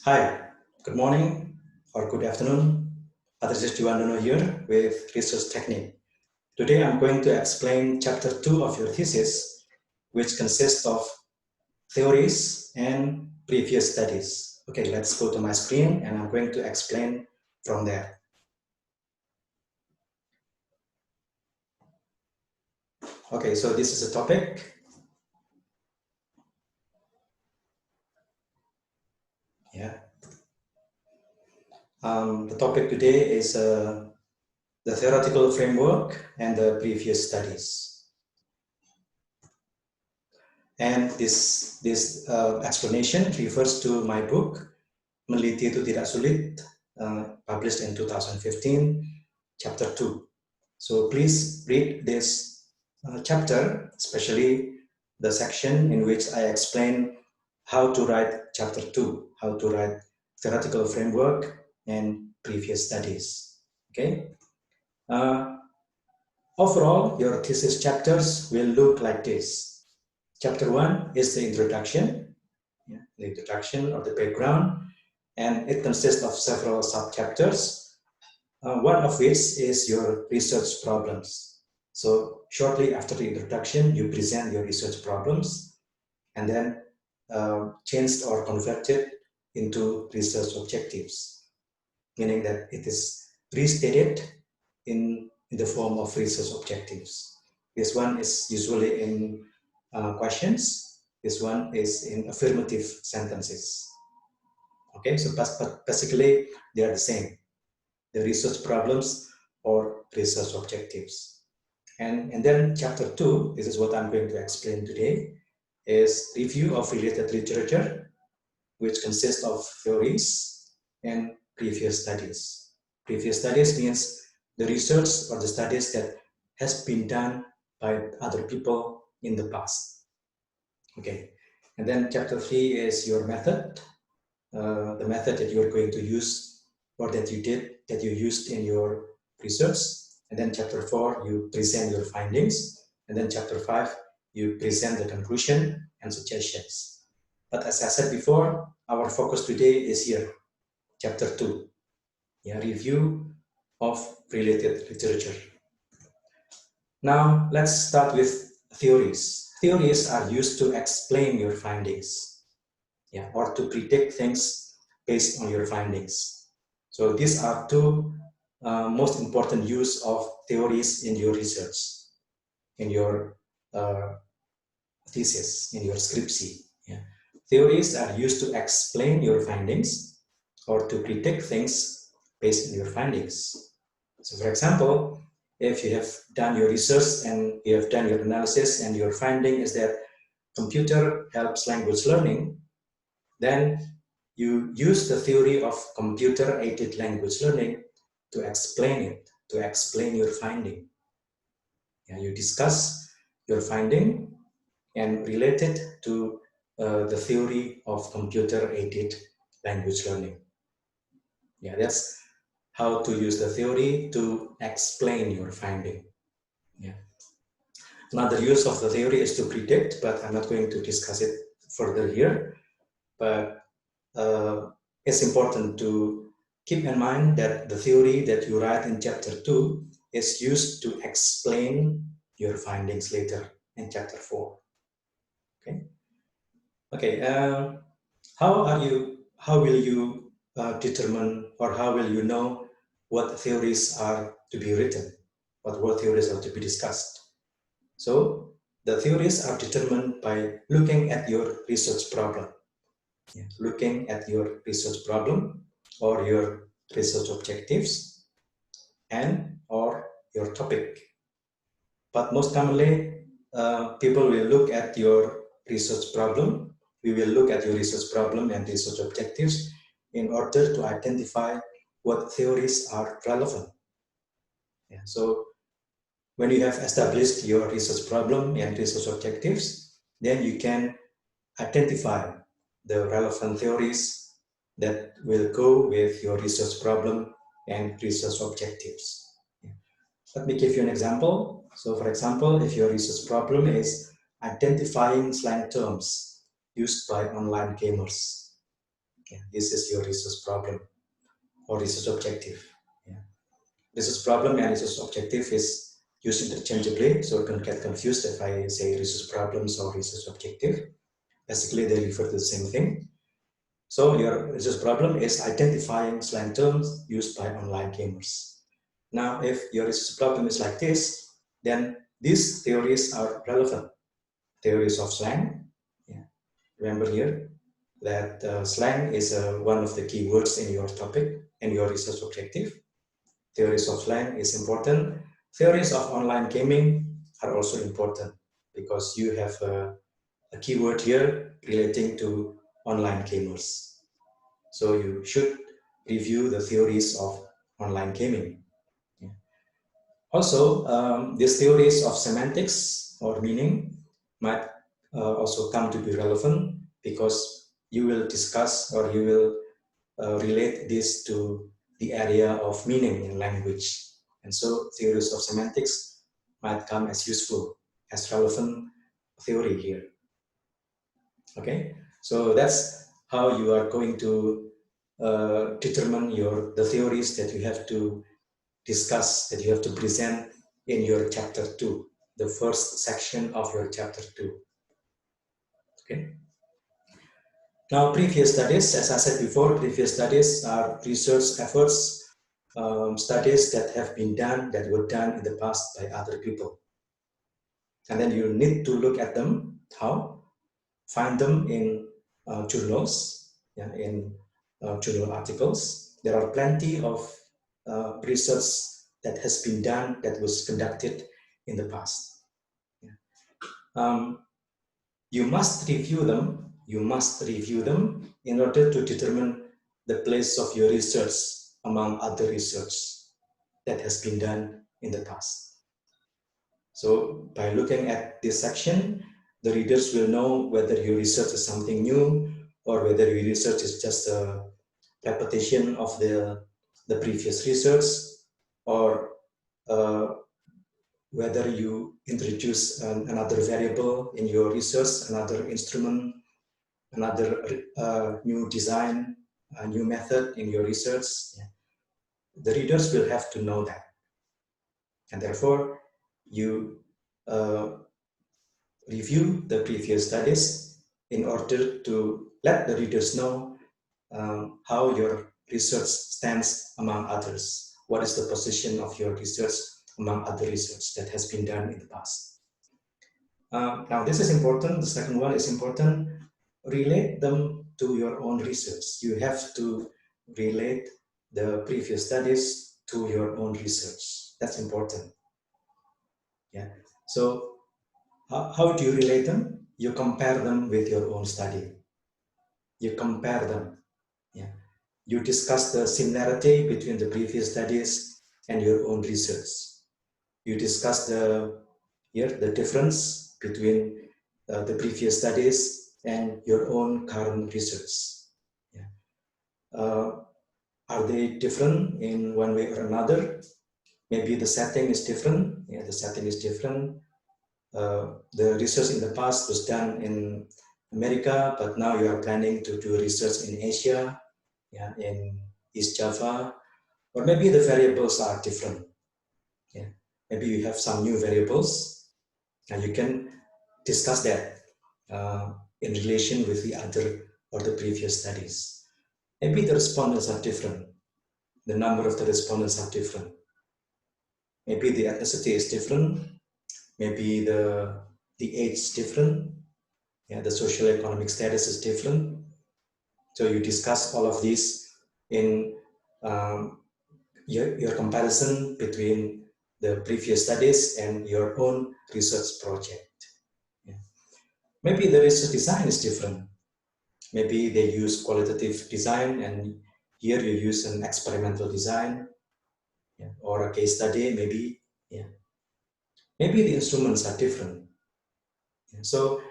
Hi, good morning or good afternoon. This is Jiwandono here with Research Technique. Today I'm going to explain chapter 2 of your thesis, which consists of theories and previous studies. Okay, let's go to my screen and I'm going to explain from there. Okay, so this is a topic. Yeah. The topic today is the theoretical framework and the previous studies. And this explanation refers to my book, Meneliti Itu Tidak Sulit, published in 2015, chapter 2. So please read this chapter, especially the section in which I explain how to write chapter 2, how to write theoretical framework and previous studies. Okay. Overall, your thesis chapters will look like this. Chapter 1 is the introduction, the introduction or the background, and it consists of several sub-chapters, one of which is your research problems. So shortly after the introduction, you present your research problems and then changed or converted into research objectives, meaning that it is restated in the form of research objectives. This one is usually in questions. This one is in affirmative sentences. Okay, so basically they are the same, the research problems or research objectives. And then chapter 2, this is what I'm going to explain today, is review of related literature, which consists of theories and previous studies. Previous studies means the research or the studies that has been done by other people in the past. Okay, and then chapter 3 is your method, the method that you're going to use or that you used in your research. And then chapter 4, you present your findings. And then chapter 5, you present the conclusion and suggestions. But as I said before, our focus today is here, chapter 2, review of related literature. Now, let's start with theories. Theories are used to explain your findings, or to predict things based on your findings. So these are two most important use of theories in your research, in your thesis, in your scriptsy. Theories are used to explain your findings or to predict things based on your findings. So for example, if you have done your research and you have done your analysis and your finding is that computer helps language learning, then you use the theory of computer-aided language learning to explain it, to explain your finding. You discuss your finding and relate it to the theory of computer-aided language learning. That's how to use the theory to explain your finding. Another use of the theory is to predict, but I'm not going to discuss it further here. But it's important to keep in mind that the theory that you write in chapter 2 is used to explain your findings later in chapter 4. Okay. How will you determine, or how will you know what theories are to be written, what theories are to be discussed? So the theories are determined by looking at your research problem. Looking at your research problem or your research objectives and or your topic. But most commonly, people will look at your research problem. We will look at your research problem and research objectives in order to identify what theories are relevant. So when you have established your research problem and research objectives, then you can identify the relevant theories that will go with your research problem and research objectives. Let me give you an example. So for example, if your research problem is identifying slang terms used by online gamers, Yeah, this is your research problem or research objective. Yeah. Research problem and research objective is used interchangeably, so don't get confused if I say research problems or research objective. Basically, they refer to the same thing. So your research problem is identifying slang terms used by online gamers. Now, if your research problem is like this, then these theories are relevant. Theories of slang. Yeah. Remember here that slang is one of the key words in your topic and your research objective. Theories of slang is important. Theories of online gaming are also important because you have a keyword here relating to online gamers. So you should review the theories of online gaming. Yeah. Also, these theories of semantics or meaning might also come to be relevant because you will discuss or you will relate this to the area of meaning in language. And so theories of semantics might come as useful, as relevant theory here. Okay, so that's how you are going to determine the theories that you have to discuss, that you have to present in your chapter 2, the first section of your chapter 2. Okay. Now, previous studies, as I said before, previous studies are research efforts, studies that have been done, that were done in the past by other people. And then you need to look at them. How? Find them in journals, yeah, in journal articles. There are plenty of research that has been done, that was conducted in the past. Yeah. You must review them. You must review them in order to determine the place of your research among other research that has been done in the past. So by looking at this section, the readers will know whether your research is something new or whether your research is just a repetition of the previous research, or whether you introduce another variable in your research, another instrument, another new design, a new method in your research. Yeah. The readers will have to know that. And therefore, you review the previous studies in order to let the readers know how your research stands among others. What is the position of your research among other research that has been done in the past? Now, this is important. The second one is important. Relate them to your own research. You have to relate the previous studies to your own research. That's important. Yeah. So how do you relate them? You compare them with your own study. You compare them. Yeah. You discuss the similarity between the previous studies and your own research. You discuss the difference between the previous studies and your own current research. Yeah. Are they different in one way or another? Maybe the setting is different. Yeah, the setting is different. The research in the past was done in America, but now you are planning to do research in Asia, yeah, in East Java, or maybe the variables are different. Yeah, maybe you have some new variables, and you can discuss that in relation with the other or the previous studies. Maybe the respondents are different. The number of the respondents are different. Maybe the ethnicity is different. Maybe the age is different. Yeah, the social economic status is different. So you discuss all of these in your comparison between the previous studies and your own research project. Yeah. Maybe the research design is different. Maybe they use qualitative design and here you use an experimental design, yeah, or a case study, maybe. Yeah. Maybe the instruments are different. Yeah. So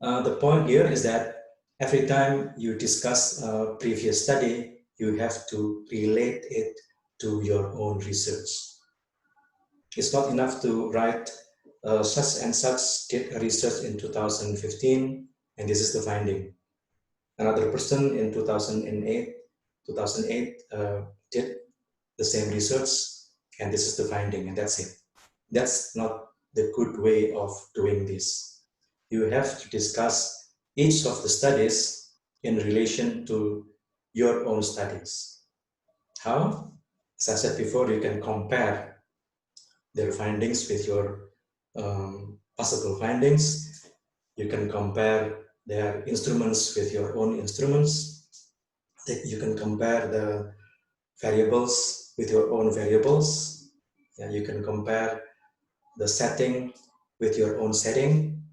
the point here is that every time you discuss a previous study, you have to relate it to your own research. It's not enough to write such and such did research in 2015, and this is the finding. Another person in 2008 did the same research, and this is the finding, and that's it. That's not the good way of doing this. You have to discuss each of the studies in relation to your own studies. How? As I said before, you can compare their findings with your possible findings. You can compare their instruments with your own instruments. You can compare the variables with your own variables. Yeah, you can compare the setting with your own setting.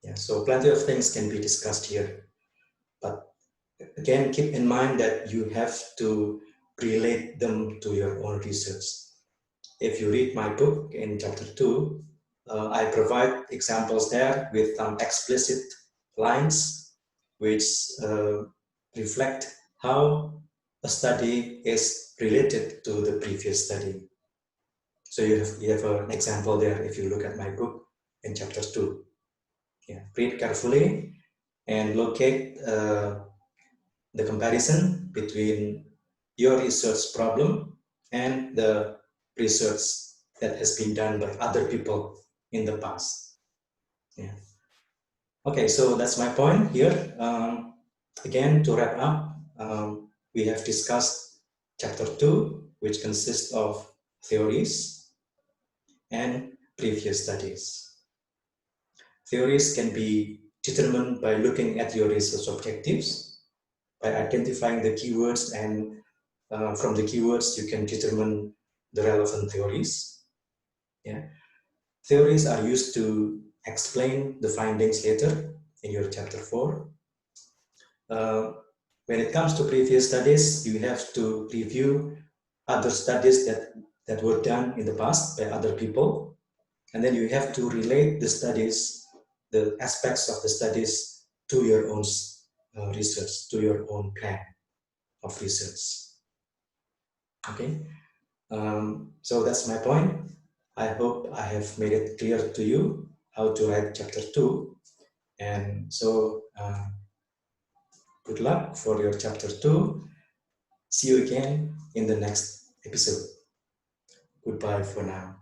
Yeah, so plenty of things can be discussed here. But again, keep in mind that you have to relate them to your own research. If you read my book in chapter 2, I provide examples there with some explicit lines which reflect how a study is related to the previous study. So you have an example there if you look at my book in chapter 2. Yeah, read carefully and locate the comparison between your research problem and the research that has been done by other people in the past. Yeah. Okay, so that's my point here. Again, to wrap up, we have discussed chapter 2, which consists of theories and previous studies. Theories can be determined by looking at your research objectives, by identifying the keywords, and from the keywords you can determine the relevant theories. Yeah. Theories are used to explain the findings later in your chapter 4. When it comes to previous studies, you have to review other studies that were done in the past by other people, and then you have to relate the studies, the aspects of the studies to your own research, to your own plan of research. Okay, so that's my point. I hope I have made it clear to you how to write chapter 2. And so good luck for your chapter 2. See you again in the next episode. Goodbye for now.